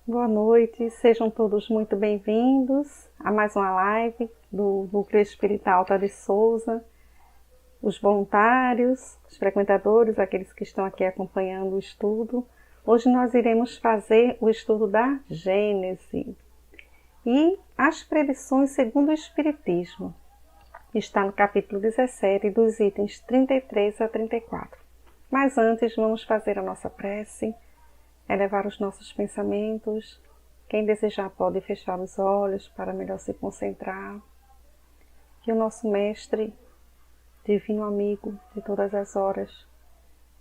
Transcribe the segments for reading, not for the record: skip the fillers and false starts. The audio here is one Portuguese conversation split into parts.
Boa noite, sejam todos muito bem-vindos a mais uma live do Núcleo Espírita Alta de Souza, os voluntários, os frequentadores, aqueles que estão aqui acompanhando o estudo. Hoje nós iremos fazer o estudo da Gênese e as predições segundo o Espiritismo. Está no capítulo 17, dos itens 33 a 34. Mas antes vamos fazer a nossa prece, elevar os nossos pensamentos. Quem desejar pode fechar os olhos para melhor se concentrar. Que o nosso Mestre, Divino Amigo de todas as horas,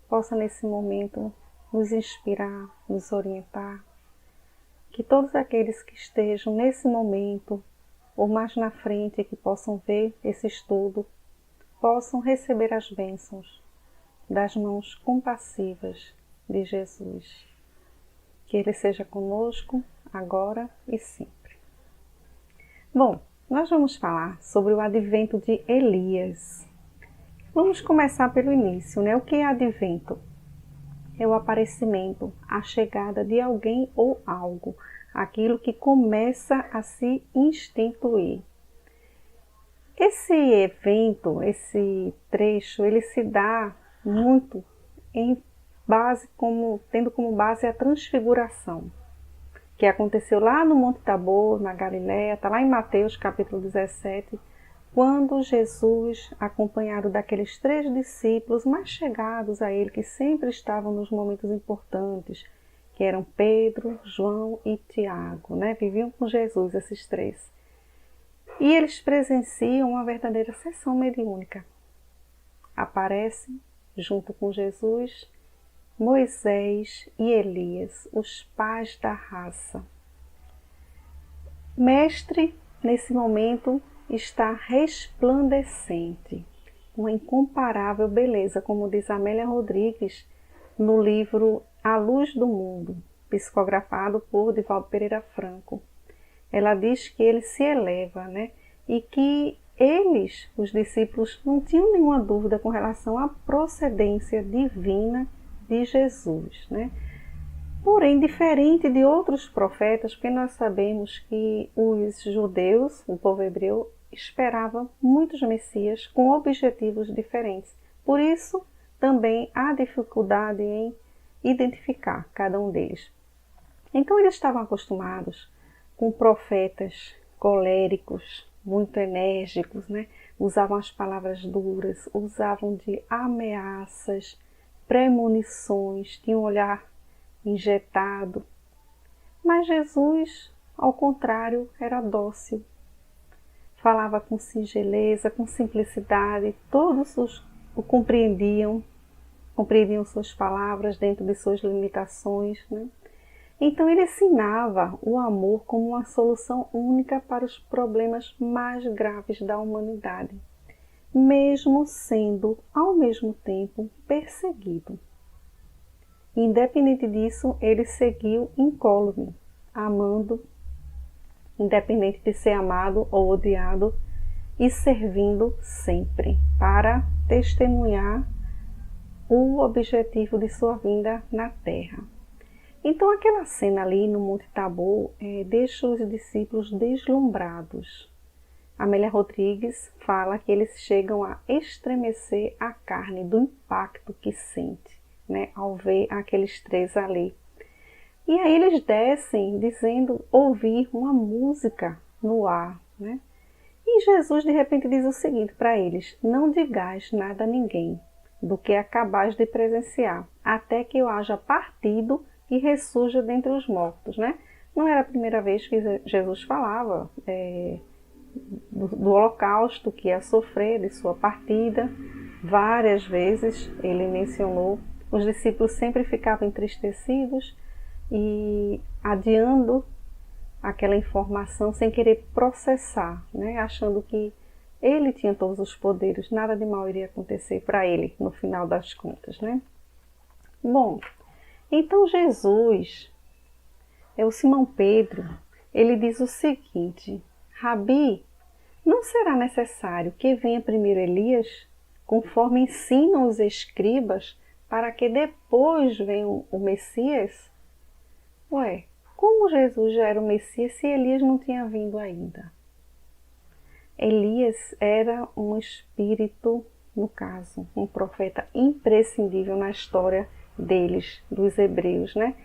possa nesse momento nos inspirar, nos orientar. Que todos aqueles que estejam nesse momento, ou mais na frente, que possam ver esse estudo, possam receber as bênçãos das mãos compassivas de Jesus. Que Ele seja conosco, agora e sempre. Bom, nós vamos falar sobre o advento de Elias. Vamos começar pelo início, né? O que é advento? É o aparecimento, a chegada de alguém ou algo, aquilo que começa a se instituir. Esse evento, esse trecho, ele se dá muito tendo como base a transfiguração, que aconteceu lá no Monte Tabor, na Galileia, está lá em Mateus capítulo 17, quando Jesus, acompanhado daqueles 3 discípulos mais chegados a ele, que sempre estavam nos momentos importantes, que eram Pedro, João e Tiago, né? Viviam com Jesus esses 3. E eles presenciam uma verdadeira sessão mediúnica. Aparecem, junto com Jesus, Moisés e Elias, os pais da raça. Mestre, nesse momento, está resplandecente, uma incomparável beleza, como diz Amélia Rodrigues no livro A Luz do Mundo, psicografado por Divaldo Pereira Franco. Ela diz que ele se eleva, né? E que eles, os discípulos, não tinham nenhuma dúvida com relação à procedência divina de Jesus, né? Porém, diferente de outros profetas, porque nós sabemos que os judeus, o povo hebreu, esperava muitos messias com objetivos diferentes. Por isso, também há dificuldade em identificar cada um deles. Então, eles estavam acostumados com profetas coléricos, muito enérgicos, né? Usavam as palavras duras, usavam de ameaças, premonições, tinham um olhar injetado. Mas Jesus, ao contrário, era dócil. Falava com singeleza, com simplicidade, todos o compreendiam suas palavras dentro de suas limitações, né? Então ele ensinava o amor como uma solução única para os problemas mais graves da humanidade, mesmo sendo, ao mesmo tempo, perseguido. Independente disso, ele seguiu incólume, amando, independente de ser amado ou odiado, e servindo sempre, para testemunhar o objetivo de sua vinda na Terra. Então aquela cena ali no Monte Tabor deixa os discípulos deslumbrados. Amélia Rodrigues fala que eles chegam a estremecer a carne do impacto que sente, né, ao ver aqueles 3 ali. E aí eles descem dizendo ouvir uma música no ar, né? E Jesus de repente diz o seguinte para eles: não digais nada a ninguém do que acabais de presenciar, até que eu haja partido e ressurja dentre os mortos, né? Não era a primeira vez que Jesus falava do holocausto que ia sofrer, de sua partida. Várias vezes ele mencionou. Os discípulos sempre ficavam entristecidos e adiando aquela informação sem querer processar, né? Achando que ele tinha todos os poderes, nada de mal iria acontecer para ele no final das contas, né? Bom, então Jesus, o Simão Pedro, ele diz o seguinte: Rabi, não será necessário que venha primeiro Elias, conforme ensinam os escribas, para que depois venha o Messias? Ué, como como Jesus já era o Messias se Elias não tinha vindo ainda? Elias era um espírito, no caso, um profeta imprescindível na história deles, dos hebreus, né?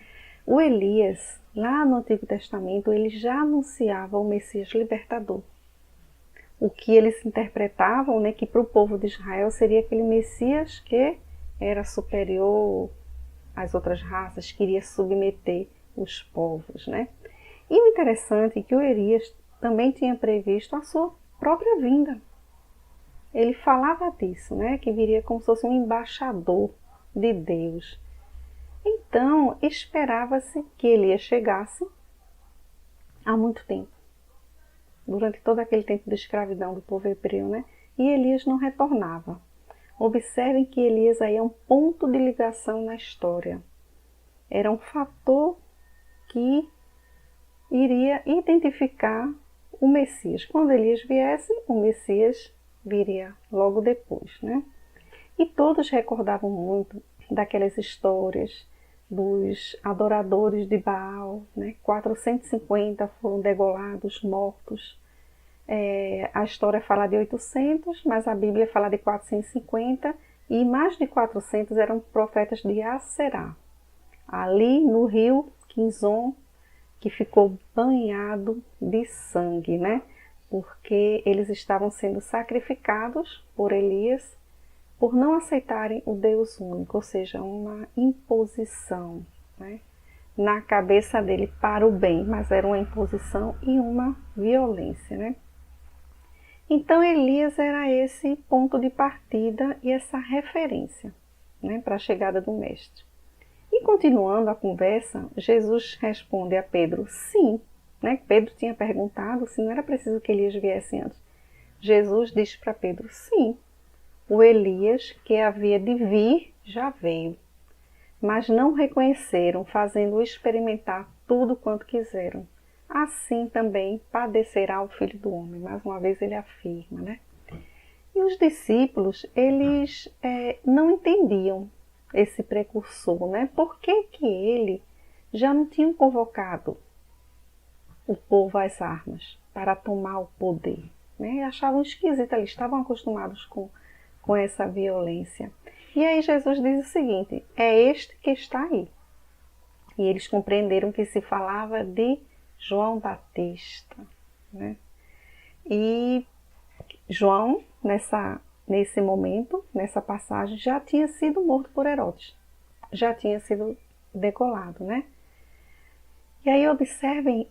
O Elias, lá no Antigo Testamento, ele já anunciava o Messias libertador. O que eles interpretavam, né, que para o povo de Israel seria aquele Messias que era superior às outras raças, queria submeter os povos, né? E o interessante é que o Elias também tinha previsto a sua própria vinda. Ele falava disso, né, que viria como se fosse um embaixador de Deus. Então, esperava-se que Elias chegasse há muito tempo, durante todo aquele tempo de escravidão do povo hebreu, né? E Elias não retornava. Observem que Elias aí é um ponto de ligação na história. Era um fator que iria identificar o Messias. Quando Elias viesse, o Messias viria logo depois, né? E todos recordavam muito daquelas histórias dos adoradores de Baal, né? 450 foram degolados, mortos. A história fala de 800, mas a Bíblia fala de 450, e mais de 400 eram profetas de Aserá, ali no rio Quizon, que ficou banhado de sangue, né? Porque eles estavam sendo sacrificados por Elias por não aceitarem o Deus único, ou seja, uma imposição, né, na cabeça dele para o bem, mas era uma imposição e uma violência, né? Então Elias era esse ponto de partida e essa referência, né, para a chegada do Mestre. E continuando a conversa, Jesus responde a Pedro, sim, né? Pedro tinha perguntado se não era preciso que Elias viesse antes. Jesus diz para Pedro, sim, o Elias que havia de vir já veio, mas não reconheceram, fazendo-o experimentar tudo quanto quiseram. Assim também padecerá o Filho do Homem. Mais uma vez ele afirma, né? E os discípulos, eles não entendiam esse precursor, né? Por que que ele já não tinha convocado o povo às armas para tomar o poder, né? Achavam esquisito ali, estavam acostumados com essa violência. E aí Jesus diz o seguinte, é este que está aí. E eles compreenderam que se falava de João Batista, né? E João, nesse momento, nessa passagem, já tinha sido morto por Herodes. Já tinha sido degolado, né? E aí observem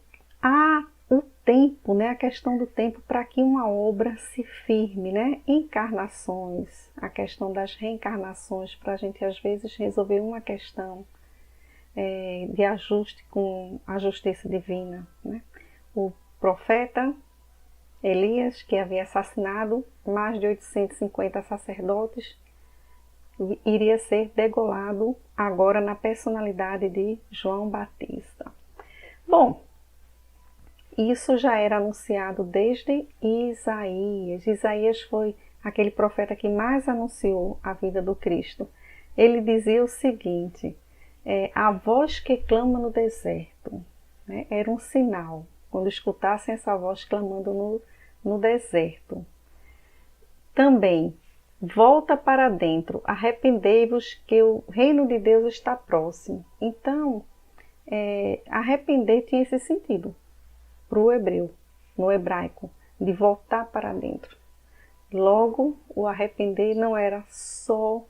o tempo, né? A questão do tempo para que uma obra se firme, né? Encarnações, a questão das reencarnações, para a gente às vezes resolver uma questão de ajuste com a justiça divina, né? O profeta Elias, que havia assassinado mais de 850 sacerdotes, iria ser degolado agora na personalidade de João Batista. Bom, isso já era anunciado desde Isaías. Isaías foi aquele profeta que mais anunciou a vida do Cristo. Ele dizia o seguinte, a voz que clama no deserto, né, era um sinal, quando escutassem essa voz clamando no deserto. Também, volta para dentro, arrependei-vos que o reino de Deus está próximo. Então, arrepender tinha esse sentido para o hebreu, no hebraico, de voltar para dentro. Logo, o arrepender não era só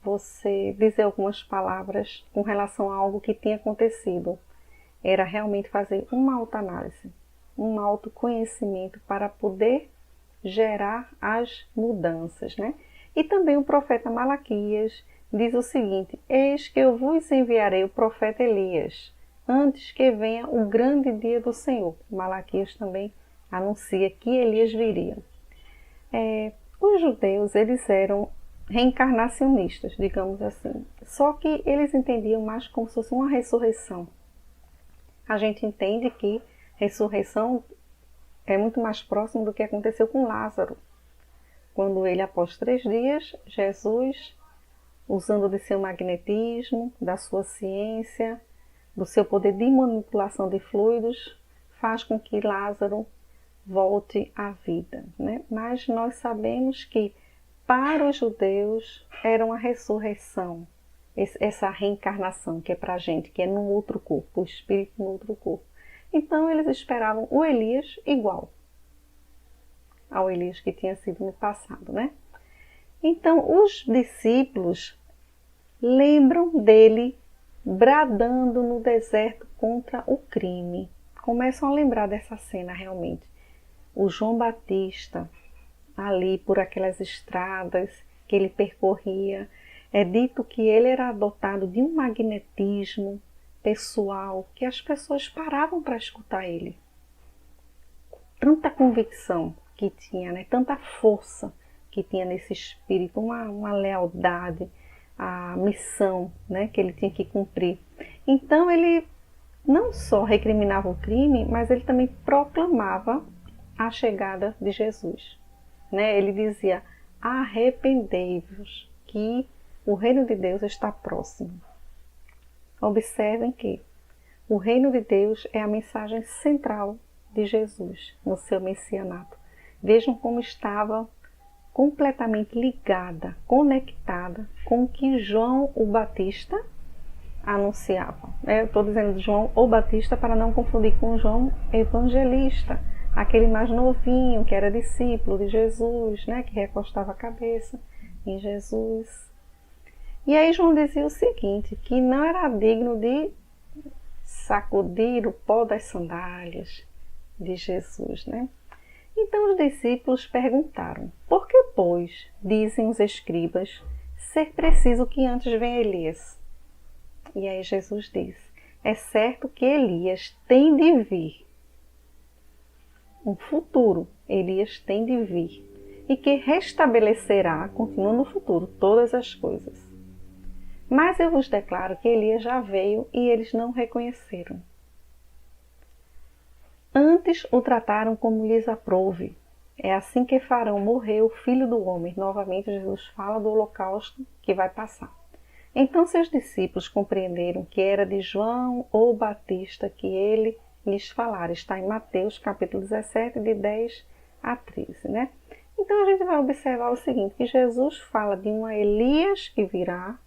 você dizer algumas palavras com relação a algo que tinha acontecido. Era realmente fazer uma autoanálise, um autoconhecimento para poder gerar as mudanças, né? E também o profeta Malaquias diz o seguinte, eis que eu vos enviarei o profeta Elias, antes que venha o grande dia do Senhor. Malaquias também anuncia que Elias viria. Os judeus, eles eram reencarnacionistas, digamos assim. Só que eles entendiam mais como se fosse uma ressurreição. A gente entende que ressurreição é muito mais próximo do que aconteceu com Lázaro. Quando ele, após 3 dias, Jesus, usando de seu magnetismo, da sua ciência, do seu poder de manipulação de fluidos, faz com que Lázaro volte à vida, né? Mas nós sabemos que para os judeus era uma ressurreição, essa reencarnação que é para a gente, que é num outro corpo, o espírito no outro corpo. Então eles esperavam o Elias igual ao Elias que tinha sido no passado, né? Então os discípulos lembram dele bradando no deserto contra o crime. Começam a lembrar dessa cena realmente. O João Batista, ali por aquelas estradas que ele percorria, é dito que ele era dotado de um magnetismo pessoal, que as pessoas paravam para escutar ele. Tanta convicção que tinha, né? Tanta força que tinha nesse espírito, uma lealdade, a missão, né? Que ele tinha que cumprir. Então ele não só recriminava o crime, mas ele também proclamava a chegada de Jesus, né? Ele dizia: arrependei-vos, que o reino de Deus está próximo. Observem que o reino de Deus é a mensagem central de Jesus no seu messianato. Vejam como estava completamente ligada, conectada com o que João o Batista anunciava. Eu estou dizendo João o Batista para não confundir com João Evangelista, aquele mais novinho que era discípulo de Jesus, né, que recostava a cabeça em Jesus. E aí João dizia o seguinte, que não era digno de sacudir o pó das sandálias de Jesus, né? Então os discípulos perguntaram: por que, pois, dizem os escribas, ser preciso que antes venha Elias? E aí Jesus diz: é certo que Elias tem de vir. Um futuro, Elias tem de vir. E que restabelecerá, continua no futuro, todas as coisas. Mas eu vos declaro que Elias já veio e eles não reconheceram. Antes o trataram como lhes aprouve. É assim que farão morrer o Filho do Homem. Novamente Jesus fala do holocausto que vai passar. Então seus discípulos compreenderam que era de João ou Batista que ele lhes falara. Está em Mateus capítulo 17, de 10 a 13, né? Então a gente vai observar o seguinte, que Jesus fala de um Elias que virá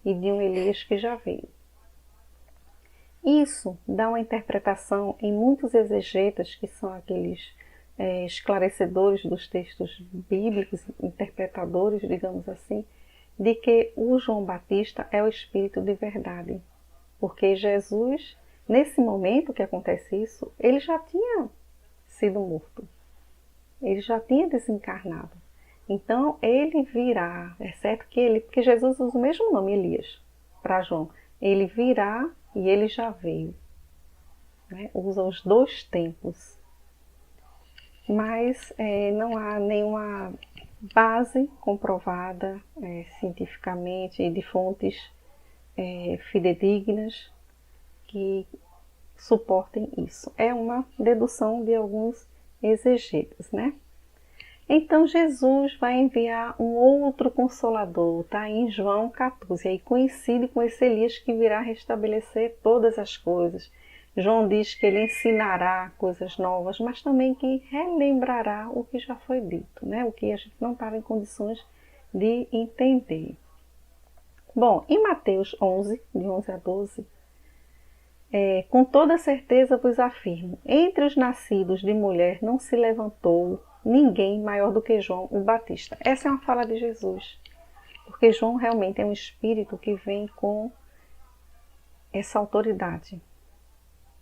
e de um Elias que já veio. Isso dá uma interpretação em muitos exegetas, que são aqueles esclarecedores dos textos bíblicos, interpretadores, digamos assim, de que o João Batista é o Espírito de verdade. Porque Jesus, nesse momento que acontece isso, ele já tinha sido morto. Ele já tinha desencarnado. Então ele virá, é certo que ele, porque Jesus usa o mesmo nome, Elias, para João. Ele virá e ele já veio, né? Usa os dois tempos. Mas não há nenhuma base comprovada cientificamente e de fontes fidedignas que suportem isso. É uma dedução de alguns exegetas, né? Então Jesus vai enviar um outro Consolador, tá? Em João 14, aí coincide com esse Elias que virá restabelecer todas as coisas. João diz que ele ensinará coisas novas, mas também que relembrará o que já foi dito, né? O que a gente não estava em condições de entender. Bom, em Mateus 11, de 11 a 12, com toda certeza vos afirmo, entre os nascidos de mulher não se levantou ninguém maior do que João o Batista. Essa é uma fala de Jesus, porque João realmente é um espírito que vem com essa autoridade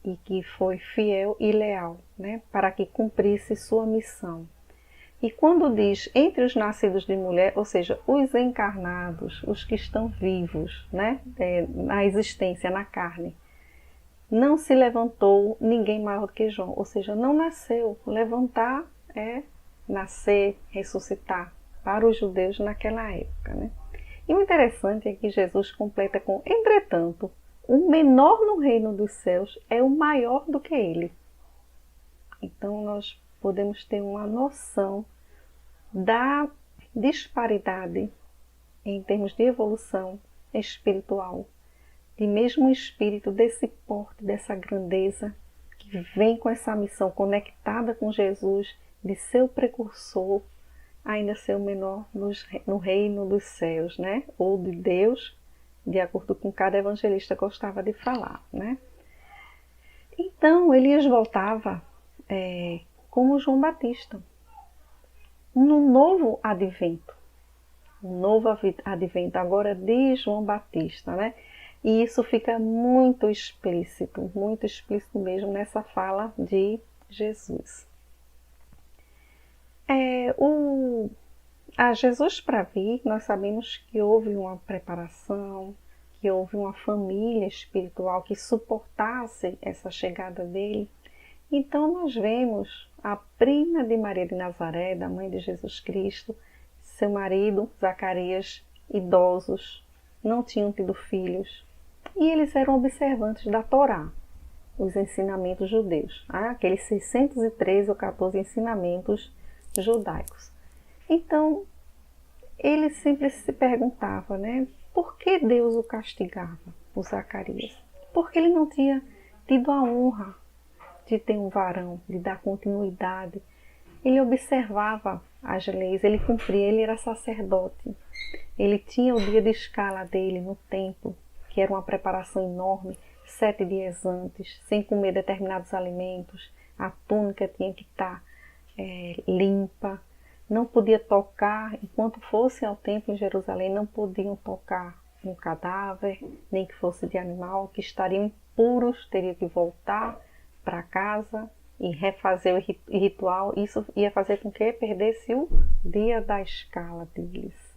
e que foi fiel e leal, né, para que cumprisse sua missão. E quando diz entre os nascidos de mulher, ou seja, os encarnados, os que estão vivos, né, na existência, na carne, não se levantou ninguém maior do que João, ou seja, não nasceu. Levantar é nascer, ressuscitar, para os judeus naquela época, né? E o interessante é que Jesus completa com: entretanto, o menor no reino dos céus é o maior do que ele. Então nós podemos ter uma noção da disparidade em termos de evolução espiritual e mesmo um espírito desse porte, dessa grandeza, que vem com essa missão conectada com Jesus, de ser o precursor, ainda ser o menor no reino dos céus, né? Ou de Deus, de acordo com cada evangelista gostava de falar, né? Então, Elias voltava como João Batista, no novo advento. Um novo advento agora de João Batista, né? E isso fica muito explícito mesmo nessa fala de Jesus. A Jesus para vir, nós sabemos que houve uma preparação, que houve uma família espiritual que suportasse essa chegada dele. Então nós vemos a prima de Maria de Nazaré, da mãe de Jesus Cristo, seu marido, Zacarias, idosos, não tinham tido filhos. E eles eram observantes da Torá, os ensinamentos judeus, aqueles 613 ou 14 ensinamentos judaicos. Então, ele sempre se perguntava, né, por que Deus o castigava, o Zacarias? Porque ele não tinha tido a honra de ter um varão, de dar continuidade. Ele observava as leis, ele cumpria, ele era sacerdote. Ele tinha o dia de escala dele no templo, que era uma preparação enorme, 7 dias antes, sem comer determinados alimentos. A túnica tinha que estar limpa. Não podia tocar, enquanto fosse ao templo em Jerusalém, não podiam tocar um cadáver, nem que fosse de animal, que estariam impuros, teriam que voltar para casa e refazer o ritual. Isso ia fazer com que perdesse o dia da escala deles.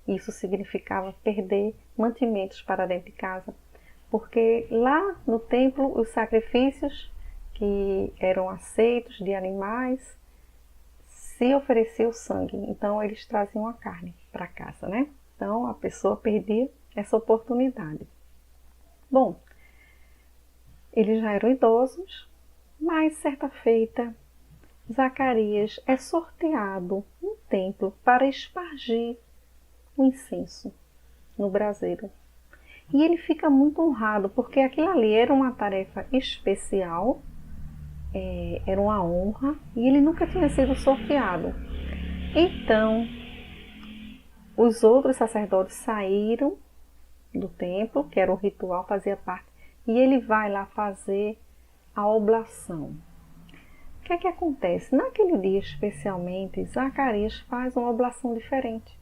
Isso significava perder mantimentos para dentro de casa, porque lá no templo os sacrifícios que eram aceitos de animais, se oferecia o sangue, então eles traziam a carne para casa, né? Então a pessoa perdia essa oportunidade. Bom, eles já eram idosos, mas certa feita, Zacarias é sorteado no templo para espargir o incenso no braseiro. E ele fica muito honrado, porque aquilo ali era uma tarefa especial, era uma honra, e ele nunca tinha sido sorteado. Então, os outros sacerdotes saíram do templo, que era o ritual, fazia parte, e ele vai lá fazer a oblação. O que é que acontece? Naquele dia especialmente, Zacarias faz uma oblação diferente.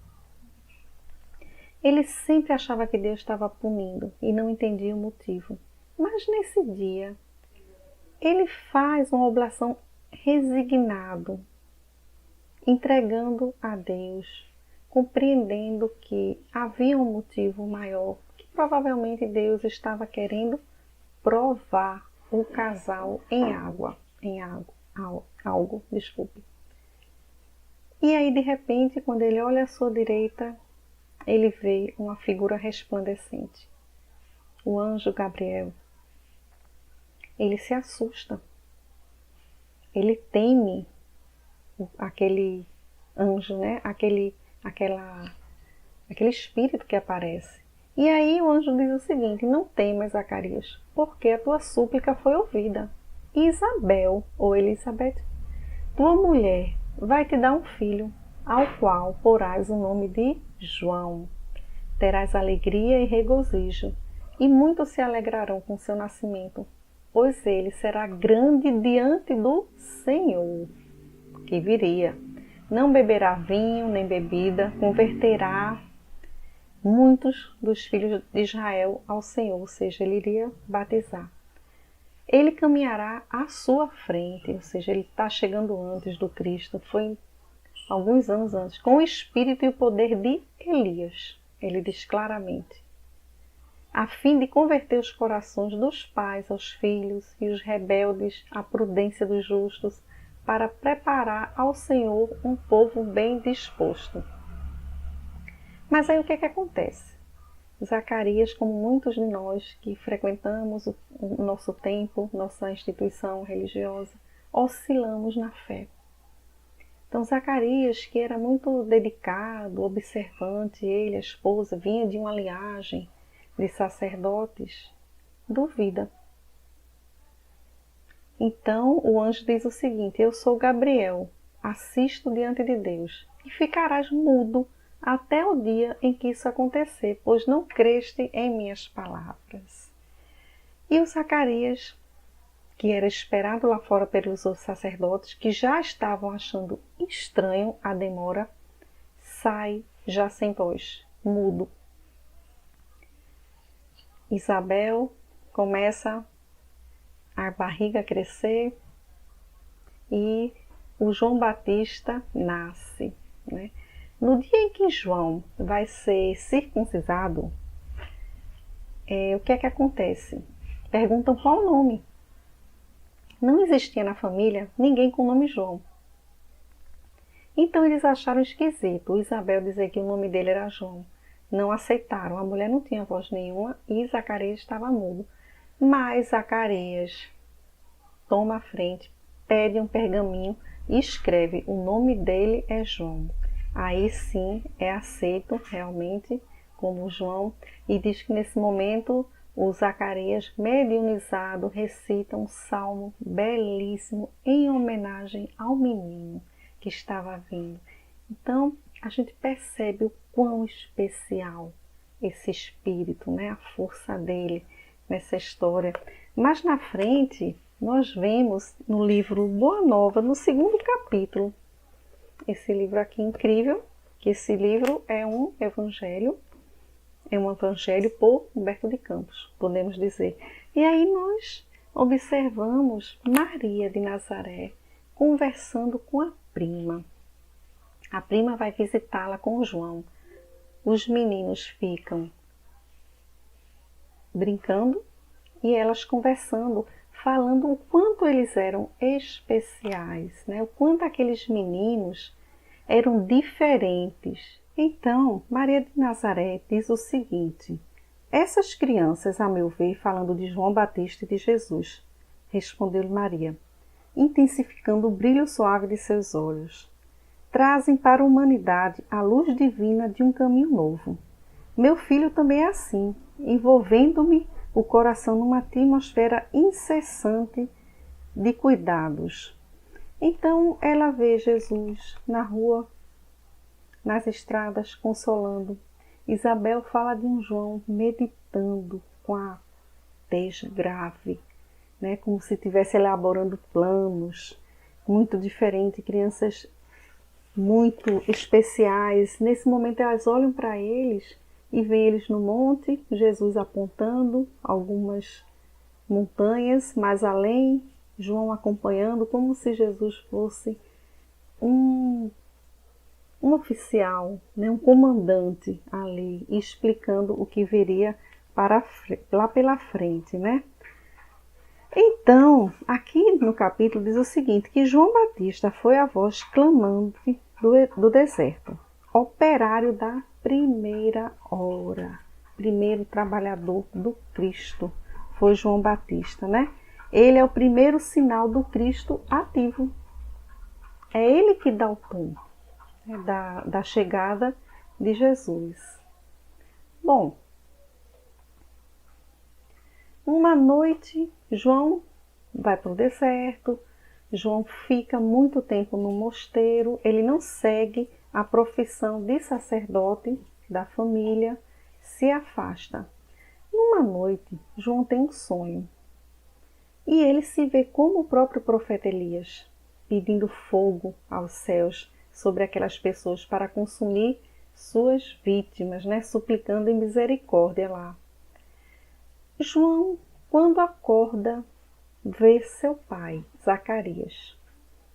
Ele sempre achava que Deus estava punindo e não entendia o motivo. Mas nesse dia, ele faz uma oblação resignado, entregando a Deus, compreendendo que havia um motivo maior, que provavelmente Deus estava querendo provar o casal em algo. E aí, de repente, quando ele olha à sua direita, ele vê uma figura resplandecente. O anjo Gabriel. Ele se assusta. Ele teme aquele anjo, né? Aquele espírito que aparece. E aí o anjo diz o seguinte: não temas, Zacarias, porque a tua súplica foi ouvida. E Isabel, ou Elizabeth, tua mulher, vai te dar um filho, ao qual porás o nome de João. Terás alegria e regozijo, e muitos se alegrarão com seu nascimento, pois ele será grande diante do Senhor, que viria. Não beberá vinho nem bebida, converterá muitos dos filhos de Israel ao Senhor, ou seja, ele iria batizar. Ele caminhará à sua frente, ou seja, ele está chegando antes do Cristo, foi alguns anos antes, com o espírito e o poder de Elias, ele diz claramente, a fim de converter os corações dos pais aos filhos e os rebeldes à prudência dos justos, para preparar ao Senhor um povo bem disposto. Mas aí o que é que acontece? Zacarias, como muitos de nós que frequentamos o nosso templo, nossa instituição religiosa, oscilamos na fé. Então Zacarias, que era muito dedicado, observante, ele, a esposa, vinha de uma linhagem de sacerdotes, duvida. Então o anjo diz o seguinte: eu sou Gabriel, assisto diante de Deus, e ficarás mudo até o dia em que isso acontecer, pois não creste em minhas palavras. E o Zacarias, que era esperado lá fora pelos outros sacerdotes, que já estavam achando estranho a demora, sai já sem voz, mudo. Isabel começa a barriga a crescer e o João Batista nasce, né? No dia em que João vai ser circuncisado, o que é que acontece? Perguntam qual o nome. Não existia na família ninguém com o nome João. Então eles acharam esquisito Isabel dizer que o nome dele era João. Não aceitaram, a mulher não tinha voz nenhuma e Zacarias estava mudo. Mas Zacarias toma a frente, pede um pergaminho e escreve: o nome dele é João. Aí sim é aceito realmente como João, e diz que nesse momento o Zacarias, mediunizado, recita um salmo belíssimo em homenagem ao menino que estava vindo. Então a gente percebe o quão especial esse espírito, né? A força dele nessa história. Mas na frente nós vemos no livro Boa Nova, no 2º capítulo, esse livro aqui incrível, que esse livro é um evangelho por Humberto de Campos, podemos dizer. E aí nós observamos Maria de Nazaré conversando com a prima. A prima vai visitá-la com o João. Os meninos ficam brincando e elas conversando, falando o quanto eles eram especiais, né? O quanto aqueles meninos eram diferentes. Então, Maria de Nazaré diz o seguinte: essas crianças, a meu ver, falando de João Batista e de Jesus, respondeu-lhe Maria, intensificando o brilho suave de seus olhos, trazem para a humanidade a luz divina de um caminho novo. Meu filho também é assim, envolvendo-me o coração numa atmosfera incessante de cuidados. Então ela vê Jesus na rua, nas estradas, consolando. Isabel fala de um João meditando com a tez grave, né? Como se estivesse elaborando planos, muito diferente, crianças muito especiais. Nesse momento elas olham para eles e veem eles no monte, Jesus apontando algumas montanhas, mais além, João acompanhando, como se Jesus fosse um oficial, né, um comandante ali, explicando o que viria lá pela frente, né? Então, aqui no capítulo diz o seguinte, que João Batista foi a voz clamante do deserto, operário da primeira hora, primeiro trabalhador do Cristo, foi João Batista, né? Ele é o primeiro sinal do Cristo ativo. É ele que dá o tom, né, da chegada de Jesus. Bom, uma noite, João vai para o deserto, João fica muito tempo no mosteiro, ele não segue a profissão de sacerdote da família, se afasta. Numa noite, João tem um sonho e ele se vê como o próprio profeta Elias, pedindo fogo aos céus sobre aquelas pessoas para consumir suas vítimas, né? Suplicando em misericórdia lá. João, quando acorda, vê seu pai, Zacarias.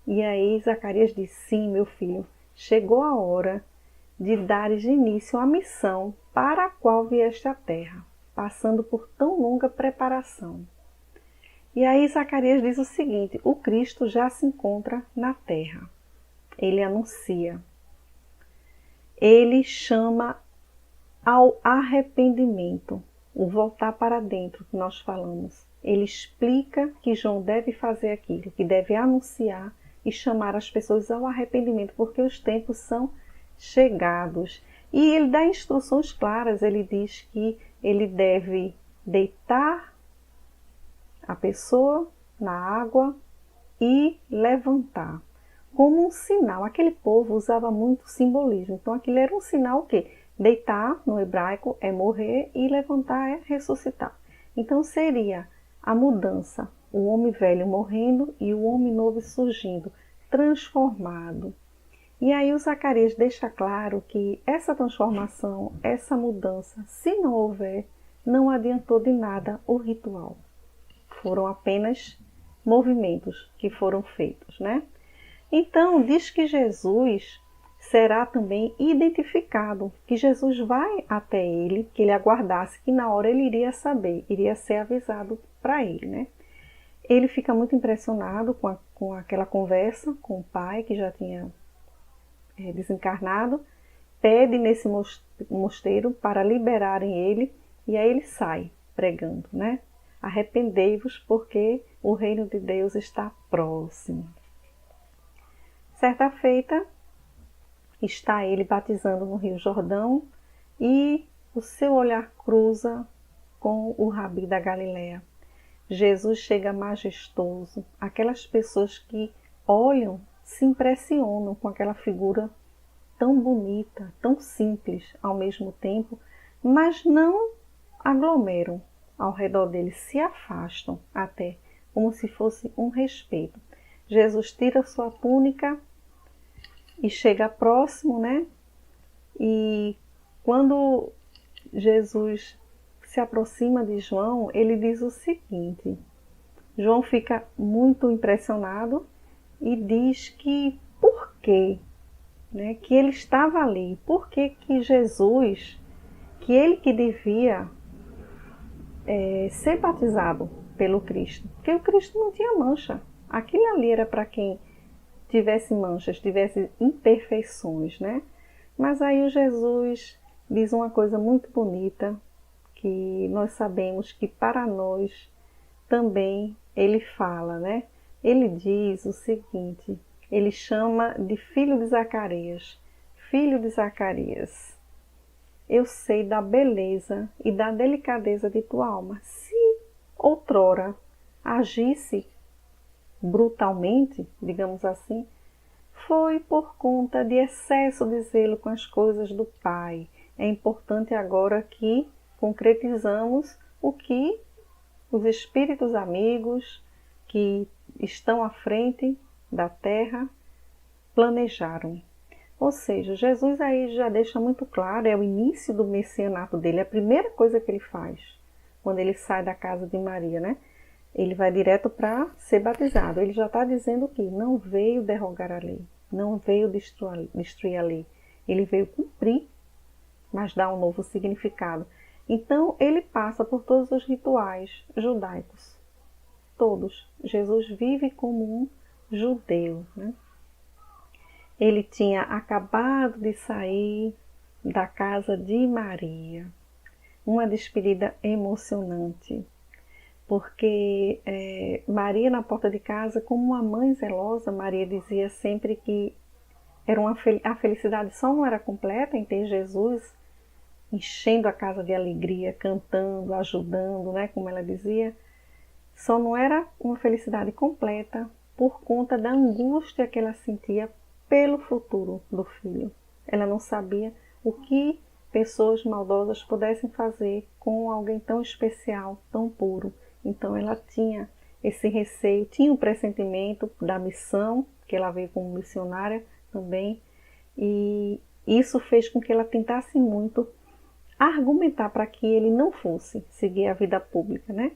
E aí Zacarias diz: sim, meu filho, chegou a hora de dares início à missão para a qual vieste à terra, passando por tão longa preparação. E aí Zacarias diz o seguinte: o Cristo já se encontra na terra. Ele anuncia. Ele chama ao arrependimento, o voltar para dentro que nós falamos. Ele explica que João deve fazer aquilo, que deve anunciar e chamar as pessoas ao arrependimento, porque os tempos são chegados. E ele dá instruções claras, ele diz que ele deve deitar a pessoa na água e levantar, como um sinal. Aquele povo usava muito simbolismo, então aquilo era um sinal o quê? Deitar, no hebraico, é morrer, e levantar é ressuscitar. Então seria a mudança, o homem velho morrendo e o homem novo surgindo, transformado. E aí o Zacarias deixa claro que essa transformação, essa mudança, se não houver, não adiantou de nada o ritual. Foram apenas movimentos que foram feitos, né? Então, diz que Jesus será também identificado, que Jesus vai até ele, que ele aguardasse, que na hora ele iria saber, iria ser avisado para ele, né? Ele fica muito impressionado com aquela conversa com o pai, que já tinha desencarnado, pede nesse mosteiro para liberarem ele, e aí ele sai pregando, né? Arrependei-vos, porque o reino de Deus está próximo. Certa feita, está ele batizando no Rio Jordão e o seu olhar cruza com o Rabi da Galileia. Jesus chega majestoso. Aquelas pessoas que olham se impressionam com aquela figura tão bonita, tão simples ao mesmo tempo, mas não aglomeram ao redor dele, se afastam até, como se fosse um respeito. Jesus tira sua túnica e chega próximo, né? E quando Jesus se aproxima de João, ele diz o seguinte: João fica muito impressionado e diz que por quê? Né, que ele estava ali, por que Jesus, que ele que devia ser batizado pelo Cristo, porque o Cristo não tinha mancha, aquilo ali era para quem tivesse manchas, tivesse imperfeições, né? Mas aí o Jesus diz uma coisa muito bonita, que nós sabemos que para nós também ele fala, né? Ele diz o seguinte: ele chama de filho de Zacarias. Filho de Zacarias, eu sei da beleza e da delicadeza de tua alma. Se outrora agisse brutalmente, digamos assim, foi por conta de excesso de zelo com as coisas do Pai. É importante agora que concretizamos o que os espíritos amigos que estão à frente da Terra planejaram. Ou seja, Jesus aí já deixa muito claro, é o início do messianato dele, é a primeira coisa que ele faz quando ele sai da casa de Maria, né? Ele vai direto para ser batizado. Ele já está dizendo que não veio derrogar a lei, não veio destruir a lei. Ele veio cumprir, mas dar um novo significado. Então, ele passa por todos os rituais judaicos. Todos. Jesus vive como um judeu, né? Ele tinha acabado de sair da casa de Maria. Uma despedida emocionante. Porque Maria na porta de casa, como uma mãe zelosa, Maria dizia sempre que era a felicidade só não era completa em ter Jesus enchendo a casa de alegria, cantando, ajudando, né, como ela dizia, só não era uma felicidade completa por conta da angústia que ela sentia pelo futuro do filho. Ela não sabia o que pessoas maldosas pudessem fazer com alguém tão especial, tão puro. Então ela tinha esse receio, tinha um pressentimento da missão, que ela veio como missionária também, e isso fez com que ela tentasse muito argumentar para que ele não fosse seguir a vida pública, né?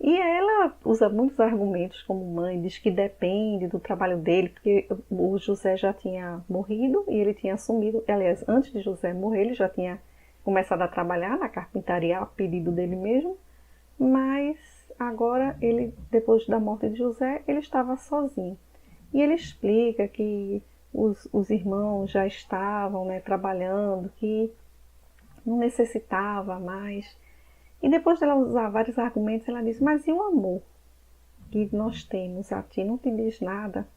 E ela usa muitos argumentos como mãe, diz que depende do trabalho dele, porque o José já tinha morrido e ele tinha assumido, aliás, antes de José morrer, ele já tinha começado a trabalhar na carpintaria a pedido dele mesmo, mas agora ele, depois da morte de José, ele estava sozinho. E ele explica que os irmãos já estavam, né, trabalhando, que não necessitava mais. E depois dela usar vários argumentos, ela diz: mas e o amor que nós temos a ti? Não te diz nada?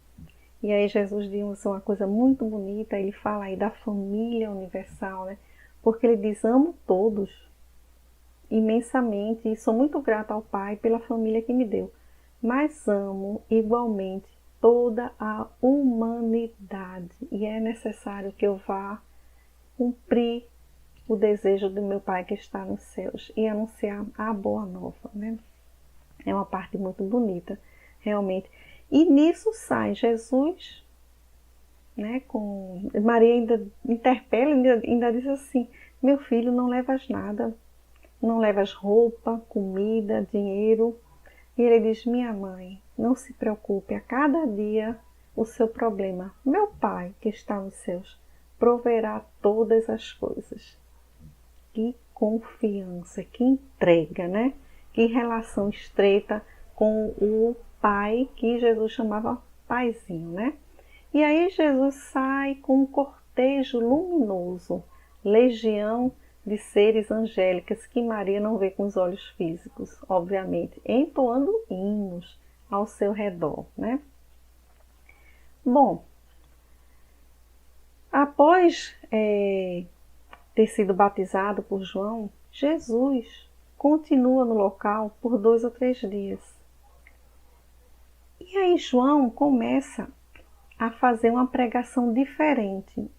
E aí Jesus diz uma coisa muito bonita, ele fala aí da família universal, né? Porque ele diz: amo todos. imensamente e sou muito grata ao Pai pela família que me deu, mas amo igualmente toda a humanidade e é necessário que eu vá cumprir o desejo do meu Pai que está nos céus e anunciar a boa nova, né? É uma parte muito bonita, realmente. E nisso sai Jesus, né? Maria ainda interpela, ainda diz assim: meu filho, não levas nada, não levas roupa, comida, dinheiro. E ele diz: minha mãe, não se preocupe, a cada dia o seu problema. Meu Pai que está nos céus proverá todas as coisas. Que confiança, que entrega, né? Que relação estreita com o Pai que Jesus chamava Paizinho, né? E aí Jesus sai com um cortejo luminoso, legião de seres angélicas que Maria não vê com os olhos físicos, obviamente, entoando hinos ao seu redor, né? Bom, após ter sido batizado por João, Jesus continua no local por 2 ou 3 dias. E aí João começa a fazer uma pregação diferente.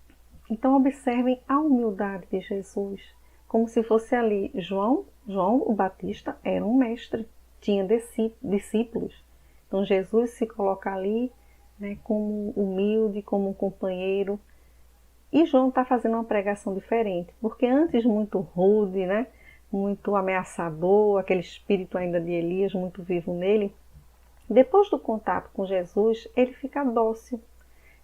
Então observem a humildade de Jesus, como se fosse ali João o Batista era um mestre, tinha discípulos. Então Jesus se coloca ali, né, como humilde, como um companheiro. E João está fazendo uma pregação diferente, porque antes muito rude, né, muito ameaçador, aquele espírito ainda de Elias muito vivo nele, depois do contato com Jesus, ele fica dócil.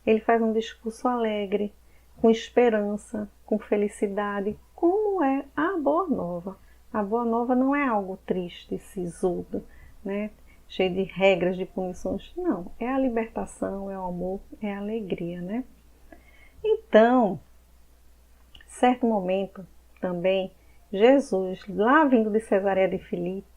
Ele faz um discurso alegre, com esperança, com felicidade, como é a Boa Nova. A Boa Nova não é algo triste, sisudo, né, cheio de regras, de punições. Não, é a libertação, é o amor, é a alegria, né? Então, certo momento também, Jesus, lá vindo de Cesareia de Filipe,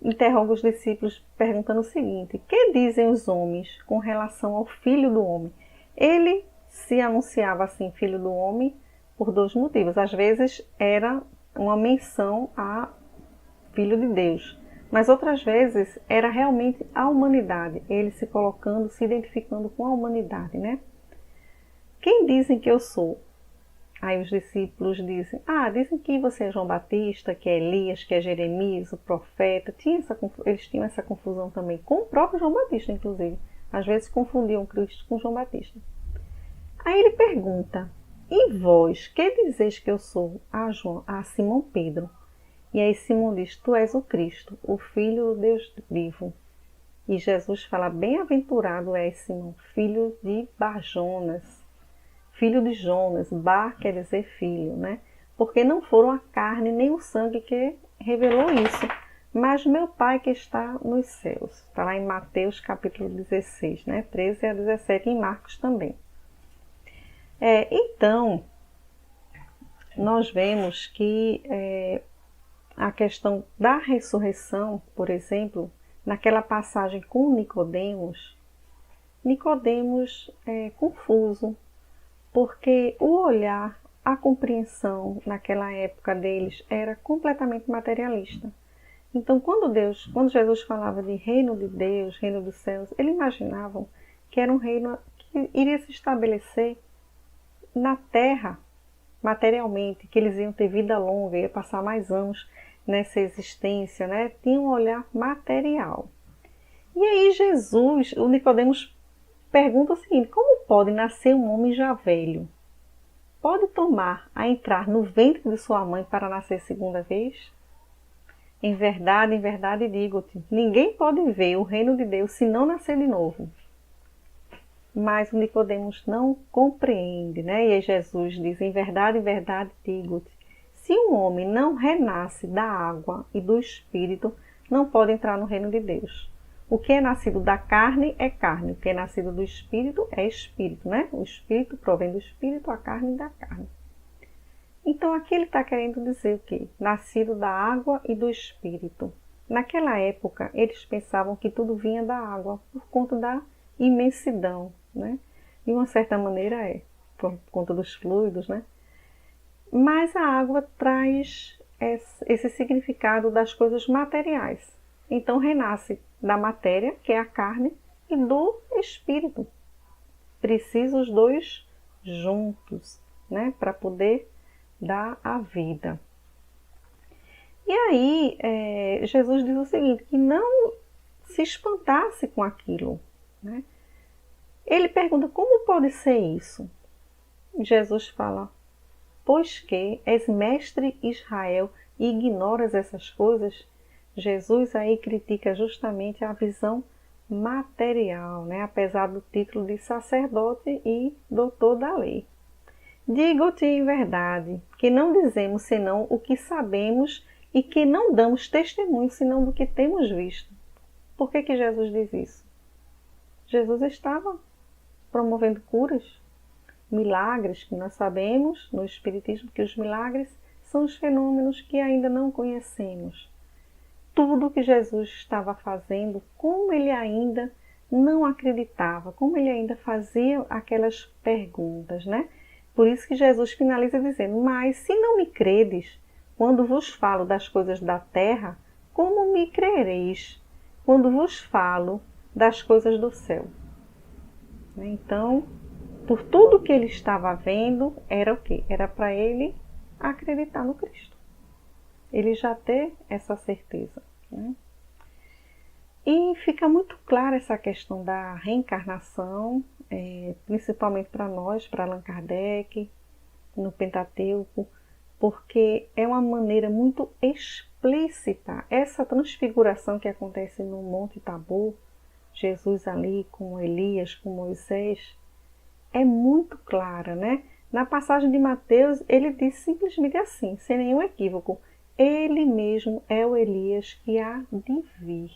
interroga os discípulos perguntando o seguinte: que dizem os homens com relação ao Filho do Homem? Ele se anunciava assim, Filho do Homem, por 2 motivos. Às vezes era uma menção a Filho de Deus, mas outras vezes era realmente a humanidade, ele se colocando, se identificando com a humanidade, né? Quem dizem que eu sou? Aí os discípulos dizem: dizem que você é João Batista, que é Elias, que é Jeremias, o profeta. Eles tinham essa confusão também, com o próprio João Batista, inclusive. Às vezes confundiam Cristo com João Batista. Aí ele pergunta: e vós, que dizeis que eu sou? A Simão Pedro. E aí Simão diz: tu és o Cristo, o Filho do Deus vivo. E Jesus fala: bem-aventurado és, Simão, filho de Barjonas. Filho de Jonas, Bar quer dizer filho, né? Porque não foram a carne nem o sangue que revelou isso, mas meu Pai que está nos céus. Está lá em Mateus capítulo 16, né? 13 a 17, e em Marcos também. Então, nós vemos que a questão da ressurreição, por exemplo, naquela passagem com Nicodemos é confuso, porque o olhar, a compreensão naquela época deles era completamente materialista. Então, quando Jesus falava de reino de Deus, reino dos céus, eles imaginavam que era um reino que iria se estabelecer na terra, materialmente, que eles iam ter vida longa, ia passar mais anos nessa existência, né? Tinha um olhar material. E aí o Nicodemos pergunta o seguinte: como pode nascer um homem já velho? Pode tomar a entrar no ventre de sua mãe para nascer segunda vez? Em verdade digo-te, ninguém pode ver o reino de Deus se não nascer de novo. Mas o Nicodemos não compreende, né? E aí Jesus diz: em verdade digo-te, se um homem não renasce da água e do Espírito, não pode entrar no reino de Deus. O que é nascido da carne é carne, o que é nascido do Espírito é Espírito, né? O Espírito provém do Espírito, a carne da carne. Então aqui ele está querendo dizer o quê? Nascido da água e do Espírito. Naquela época, eles pensavam que tudo vinha da água, por conta da imensidão, né? De uma certa maneira por conta dos fluidos, né? Mas a água traz esse significado das coisas materiais. Então renasce da matéria, que é a carne, e do espírito. Precisa os dois juntos, né, para poder dar a vida. E aí, Jesus diz o seguinte, que não se espantasse com aquilo, né? Ele pergunta, como pode ser isso? Jesus fala, pois que és mestre Israel e ignoras essas coisas? Jesus aí critica justamente a visão material, né? Apesar do título de sacerdote e doutor da lei. Digo-te em verdade, que não dizemos senão o que sabemos e que não damos testemunho senão do que temos visto. Por que Jesus diz isso? Jesus estava promovendo curas, milagres, que nós sabemos no Espiritismo que os milagres são os fenômenos que ainda não conhecemos. Tudo que Jesus estava fazendo, como ele ainda não acreditava, como ele ainda fazia aquelas perguntas, né? Por isso que Jesus finaliza dizendo, mas se não me credes, quando vos falo das coisas da terra, como me crereis quando vos falo das coisas do céu? Então, por tudo que ele estava vendo, era o quê? Era para ele acreditar no Cristo. Ele já ter essa certeza, né? E fica muito clara essa questão da reencarnação, principalmente para nós, para Allan Kardec, no Pentateuco, porque é uma maneira muito explícita. Essa transfiguração que acontece no Monte Tabor, Jesus ali com Elias, com Moisés, é muito clara, né? Na passagem de Mateus, ele diz simplesmente assim, sem nenhum equívoco, ele mesmo é o Elias que há de vir.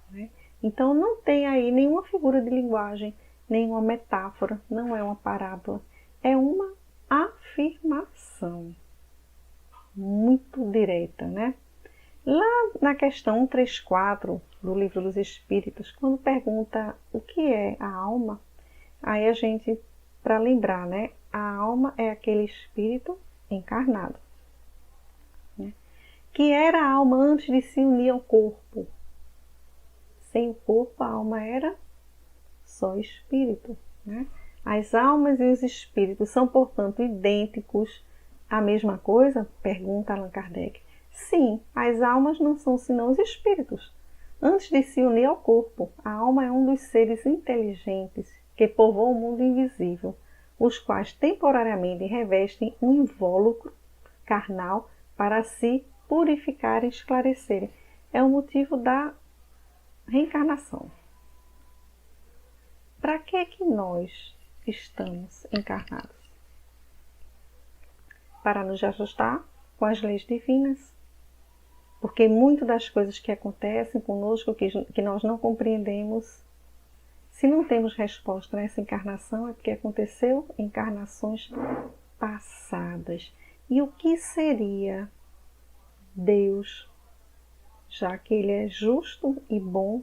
Né? Então não tem aí nenhuma figura de linguagem, nenhuma metáfora, não é uma parábola, é uma afirmação muito direta, né? Lá na questão 134 do Livro dos Espíritos, quando pergunta o que é a alma, aí a gente, para lembrar, né? A alma é aquele espírito encarnado, né? Que era a alma antes de se unir ao corpo. Sem o corpo, a alma era só espírito, né? As almas e os espíritos são, portanto, idênticos à mesma coisa? Pergunta Allan Kardec. Sim, as almas não são senão os espíritos. Antes de se unir ao corpo, a alma é um dos seres inteligentes que povoam o mundo invisível, os quais temporariamente revestem um invólucro carnal para se purificarem e esclarecerem. É o motivo da reencarnação. Para que nós estamos encarnados? Para nos ajustar com as leis divinas. Porque muitas das coisas que acontecem conosco, que nós não compreendemos, se não temos resposta nessa encarnação, é porque aconteceu em encarnações passadas. E o que seria Deus, já que Ele é justo e bom?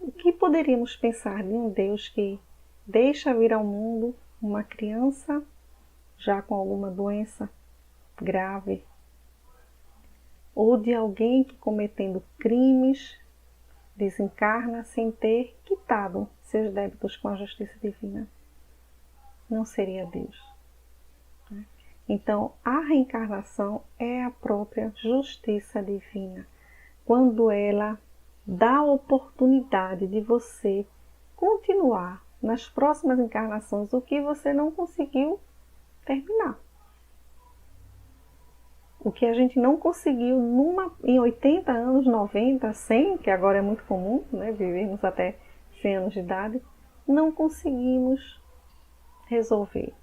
O que poderíamos pensar de um Deus que deixa vir ao mundo uma criança já com alguma doença grave? Ou de alguém que, cometendo crimes, desencarna sem ter quitado seus débitos com a justiça divina? Não seria Deus. Então, a reencarnação é a própria justiça divina, quando ela dá a oportunidade de você continuar nas próximas encarnações o que você não conseguiu terminar. O que a gente não conseguiu em 80 anos, 90, 100, que agora é muito comum, né, vivermos até 100 anos de idade, não conseguimos resolver,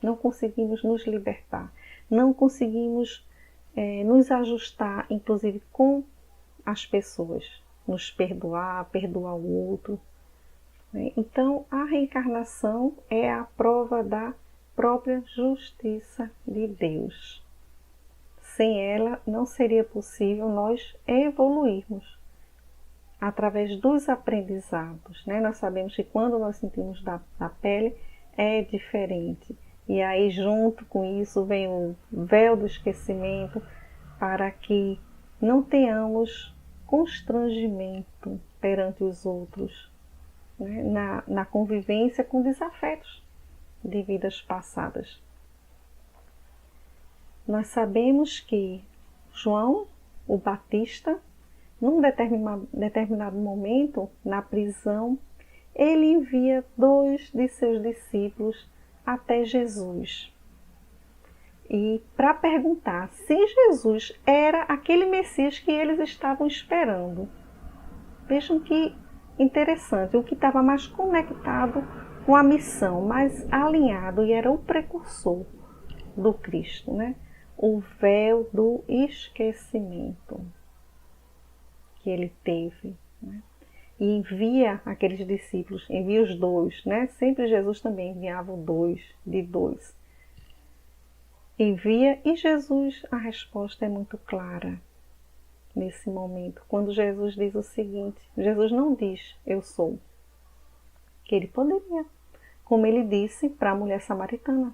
não conseguimos nos libertar, não conseguimos nos ajustar, inclusive com as pessoas, nos perdoar o outro. Né? Então, a reencarnação é a prova da própria justiça de Deus. Sem ela, não seria possível nós evoluirmos através dos aprendizados. Né? Nós sabemos que quando nós sentimos da pele, é diferente. E aí, junto com isso, vem o véu do esquecimento, para que não tenhamos constrangimento perante os outros, né? Na convivência com desafetos de vidas passadas. Nós sabemos que João, o Batista, num determinado momento, na prisão, ele envia 2 de seus discípulos até Jesus. E para perguntar se Jesus era aquele Messias que eles estavam esperando. Vejam que interessante, o que estava mais conectado com a missão, mais alinhado, e era o precursor do Cristo, né? O véu do esquecimento que ele teve, né? E envia aqueles discípulos, envia os 2, né? Sempre Jesus também enviava 2, de 2. Envia, e Jesus, a resposta é muito clara nesse momento. Quando Jesus diz o seguinte, Jesus não diz, eu sou, que ele poderia, como ele disse para a mulher samaritana.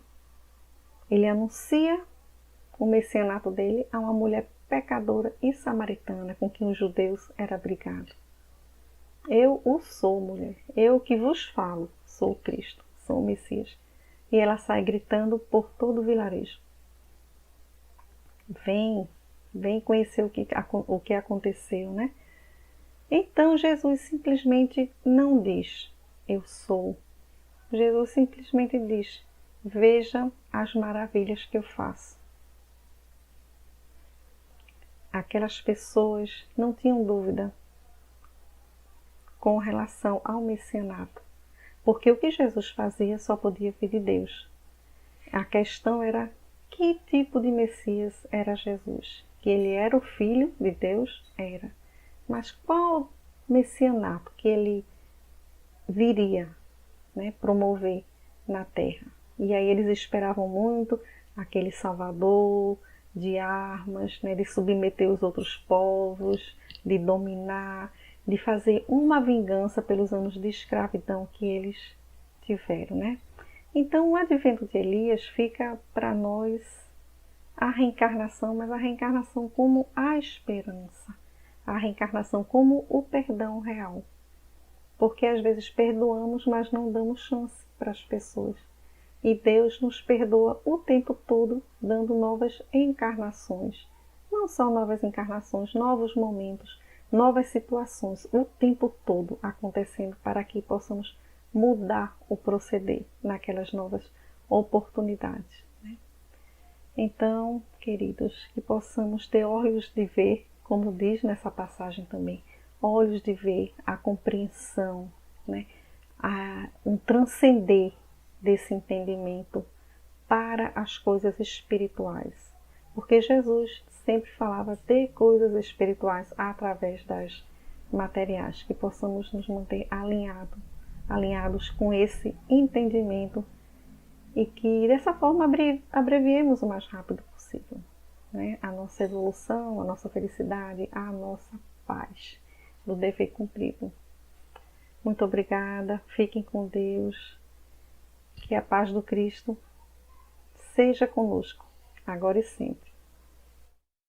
Ele anuncia o messianato dele a uma mulher pecadora e samaritana, com quem os judeus eram brigados. Eu o sou, mulher, eu que vos falo, sou o Cristo, sou o Messias. E ela sai gritando por todo o vilarejo. Vem conhecer o que aconteceu, né? Então Jesus simplesmente não diz, eu sou. Jesus simplesmente diz, veja as maravilhas que eu faço. Aquelas pessoas não tinham dúvida com relação ao messianato, porque o que Jesus fazia só podia vir de Deus. A questão era que tipo de Messias era Jesus? Que ele era o Filho de Deus? Era. Mas qual messianato que ele viria, né, promover na terra? E aí eles esperavam muito aquele Salvador de armas, né, de submeter os outros povos, de dominar, de fazer uma vingança pelos anos de escravidão que eles tiveram, né? Então, o advento de Elias fica para nós a reencarnação, mas a reencarnação como a esperança, a reencarnação como o perdão real. Porque às vezes perdoamos, mas não damos chance para as pessoas. E Deus nos perdoa o tempo todo, dando novas encarnações. Não só novas encarnações, novos momentos, novas situações, o tempo todo acontecendo para que possamos mudar o proceder naquelas novas oportunidades, né? Então, queridos, que possamos ter olhos de ver, como diz nessa passagem também, olhos de ver, a compreensão, né? Um transcender desse entendimento para as coisas espirituais. Porque Jesus sempre falava de coisas espirituais através das materiais, que possamos nos manter alinhados com esse entendimento e que dessa forma abreviemos o mais rápido possível, né? A nossa evolução, a nossa felicidade, a nossa paz do dever cumprido. Muito obrigada, fiquem com Deus, que a paz do Cristo seja conosco, agora e sempre.